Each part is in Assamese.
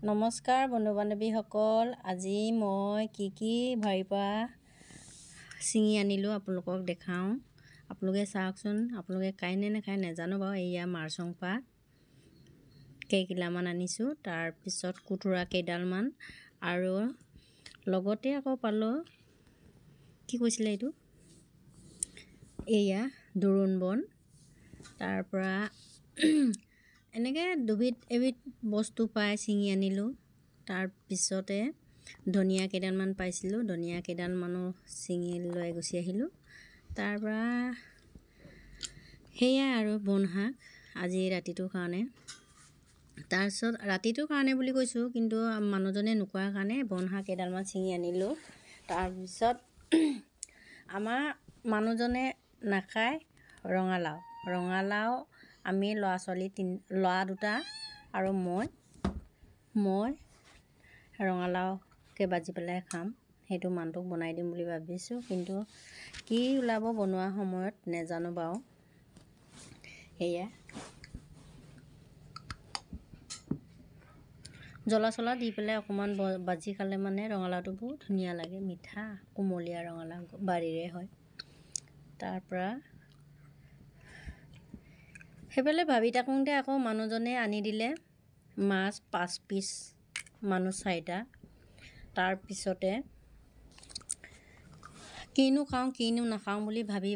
নমস্কাৰ বন্ধু বান্ধৱীসকল, আজি মই কি বাৰীৰ পৰা ছিঙি আনিলোঁ আপোনালোকক দেখাওঁ। আপোনালোকে চাওকচোন, আপোনালোকে খায় নে নাখায় নাজানো বাৰু। এয়া মাৰ্চং পাত কেইকিলামান আনিছোঁ, তাৰপিছত কুটুৰা কেইডালমান, আৰু লগতে আকৌ পালোঁ, কি কৈছিলে এইটো, এয়া দোৰোণ বন। তাৰপৰা এনেকৈ এবিধ বস্তু পাই ছিঙি আনিলোঁ। তাৰপিছতে ধনিয়া কেইডালমান পাইছিলোঁ, ধনিয়া কেইডালমানো ছিঙি লৈ গুচি আহিলোঁ। তাৰপৰা সেয়াই আৰু বন শাক আজি ৰাতিটোৰ কাৰণে। তাৰপিছত ৰাতিটোৰ কাৰণে বুলি কৈছোঁ, কিন্তু মানুহজনে নোকোৱাৰ কাৰণে বন শাক কেইডালমান ছিঙি আনিলোঁ। তাৰপিছত আমাৰ মানুহজনে নাখায় ৰঙালাও আমি ল'ৰা দুটা আৰু মই ৰঙালাওকে ভাজি পেলাই খাম। সেইটো মানুহটোক বনাই দিম বুলি ভাবিছোঁ, কিন্তু কি ওলাব বনোৱা সময়ত নেজানো বাৰু। সেয়া জ্বলা দি পেলাই অকণমান ভাজি খালে মানে ৰঙালাওটো বহুত ধুনীয়া লাগে, মিঠা কুমলীয়া ৰঙালাও, বাৰীৰে হয়। তাৰপৰা সেইফালে ভাবি থাকোঁতে আকৌ মানুহজনে আনি দিলে মাছ 5 পিচ, মানুহ 4টা। তাৰপিছতে কিনো খাওঁ কিনো নাখাওঁ বুলি ভাবি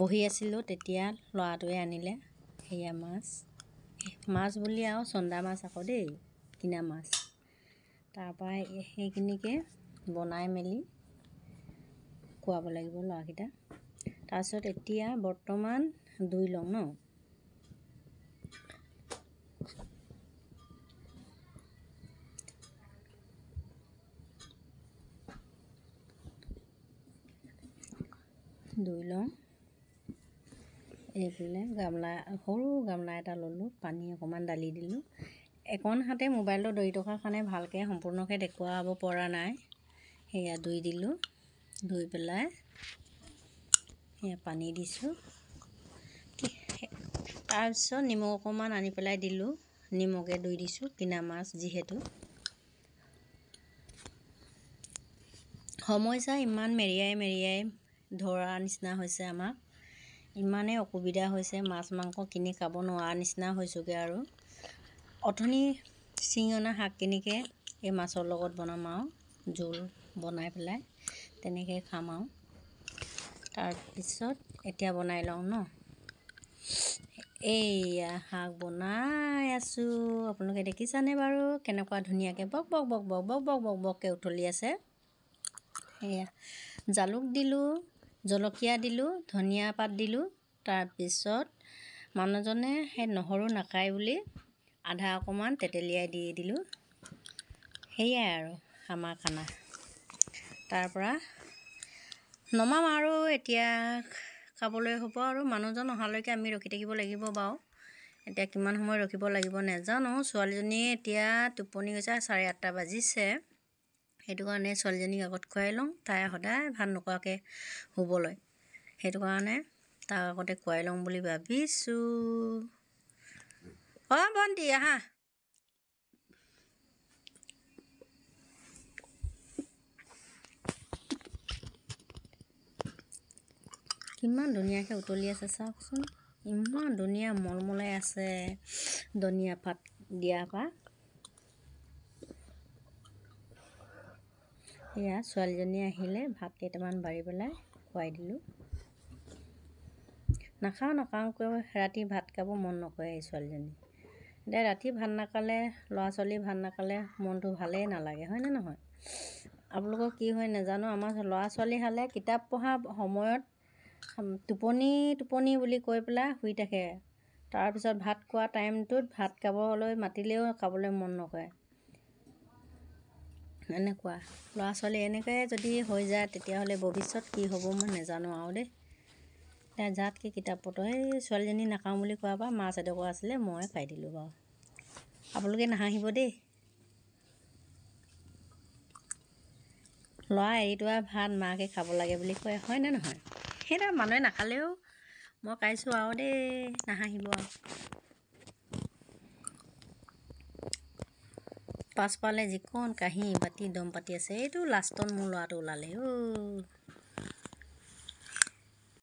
বহি আছিলোঁ, তেতিয়া ল'ৰাটোৱে আনিলে সেয়া মাছ বুলি আৰু চন্দা মাছ আকৌ দেই, কিনা মাছ। তাৰপৰা সেইখিনিকে বনাই মেলি খুৱাব লাগিব ল'ৰাকেইটা। তাৰপিছত এতিয়া বৰ্তমান ধুই লওঁ ন। ধুই লওঁ। এইফালে সৰু গামলা এটা ল'লোঁ, পানী অকণমান ঢালি দিলোঁ। এখন হাতে মোবাইলটো ধৰি থকাৰ কাৰণে ভালকৈ সম্পূৰ্ণকৈ দেখুৱাব পৰা নাই। সেয়া ধুই দিলোঁ, ধুই পেলাই সেয়া পানী দিছোঁ। তাৰপিছত নিমখ অকণমান আনি পেলাই দিলোঁ, নিমখে ধুই দিছোঁ, কিনা মাছ যিহেতু। সমস্যা ইমান মেৰিয়াই ধৰাৰ নিচিনা হৈছে আমাক, ইমানেই অসুবিধা হৈছে, মাছ মাংস কিনি খাব নোৱাৰা নিচিনা হৈছোঁগৈ। আৰু অথনি ছিঙি অনা শাকখিনিকে এই মাছৰ লগত বনাম আৰু জোল বনাই পেলাই তেনেকৈ খাম আৰু। তাৰপিছত এতিয়া বনাই লওঁ ন। এইয়া শাক বনাই আছোঁ, আপোনালোকে দেখিছানে বাৰু কেনেকুৱা ধুনীয়াকৈ বক উতলি আছে। সেয়া জালুক দিলোঁ, জলকীয়া দিলোঁ, ধনিয়া পাত দিলোঁ। তাৰপিছত মানুহজনে সেই নহৰু নাখায় বুলি আধা অকণমান তেতেলিয়াই দি দিলোঁ। সেয়াই আৰু আমাৰ খানা। তাৰপৰা নমাম আৰু এতিয়া খাবলৈ হ'ব, আৰু মানুহজন অহালৈকে আমি ৰখি থাকিব লাগিব বাৰু। এতিয়া কিমান সময় ৰখিব লাগিব নেজানো। ছোৱালীজনীয়ে এতিয়া টোপনি গৈছে, 8:30 বাজিছে। সেইটো কাৰণে ছোৱালীজনীক আগত খুৱাই লওঁ, তাই সদায় ভাত নোখোৱাকৈ শুব লয়। সেইটো কাৰণে তাক আগতে খুৱাই লওঁ বুলি ভাবিছোঁ। ভণ্টি আহা। কিমান ধুনীয়াকৈ উতলি আছে চাওকচোন, ইমান ধুনীয়া মলমলাই আছে ধনিয়া পাত দিয়াৰ পৰা। এয়া ছোৱালীজনী আহিলে ভাত কেইটামান বাঢ়ি পেলাই খুৱাই দিলোঁ। নাখাওঁকৈ ৰাতি ভাত খাব মন নকৰে এই ছোৱালীজনী। এতিয়া ৰাতি ভাত নাখালে, ল'ৰা ছোৱালী ভাত নাখালে মনটো ভালেই নালাগে, হয়নে নহয়? আপোনালোকৰ কি হয় নাজানো, আমাৰ ল'ৰা ছোৱালী হালে কিতাপ পঢ়া সময়ত টোপনি বুলি কৈ পেলাই শুই থাকে। তাৰপিছত ভাত খোৱা টাইমটোত ভাত খাবলৈ মাতিলেও খাবলৈ মন নকৰে। এনেকুৱা ল'ৰা ছোৱালী এনেকৈয়ে যদি হৈ যায়, তেতিয়াহ'লে ভৱিষ্যত কি হ'ব মই নাজানো আৰু দেই। এতিয়া যাতকৈ কিতাপ পত্ৰ, এই ছোৱালীজনী নাখাওঁ বুলি কোৱাৰ পৰা মাছ এডোখৰ আছিলে, মই খাই দিলোঁ বাৰু। আপোনালোকে নাহাঁহিব দেই। ল'ৰা এৰি থোৱা ভাত মাকে খাব লাগে বুলি কয়, হয়নে নহয়? সেইটো মানুহে নাখালেও মই খাইছোঁ আৰু দেই, নাহাঁহিব আৰু। পাছফালে যিখন কাঁহী বাতি দম পাতি আছে, এইটো লাষ্টত মোৰ ল'ৰাটো ওলালে অ'।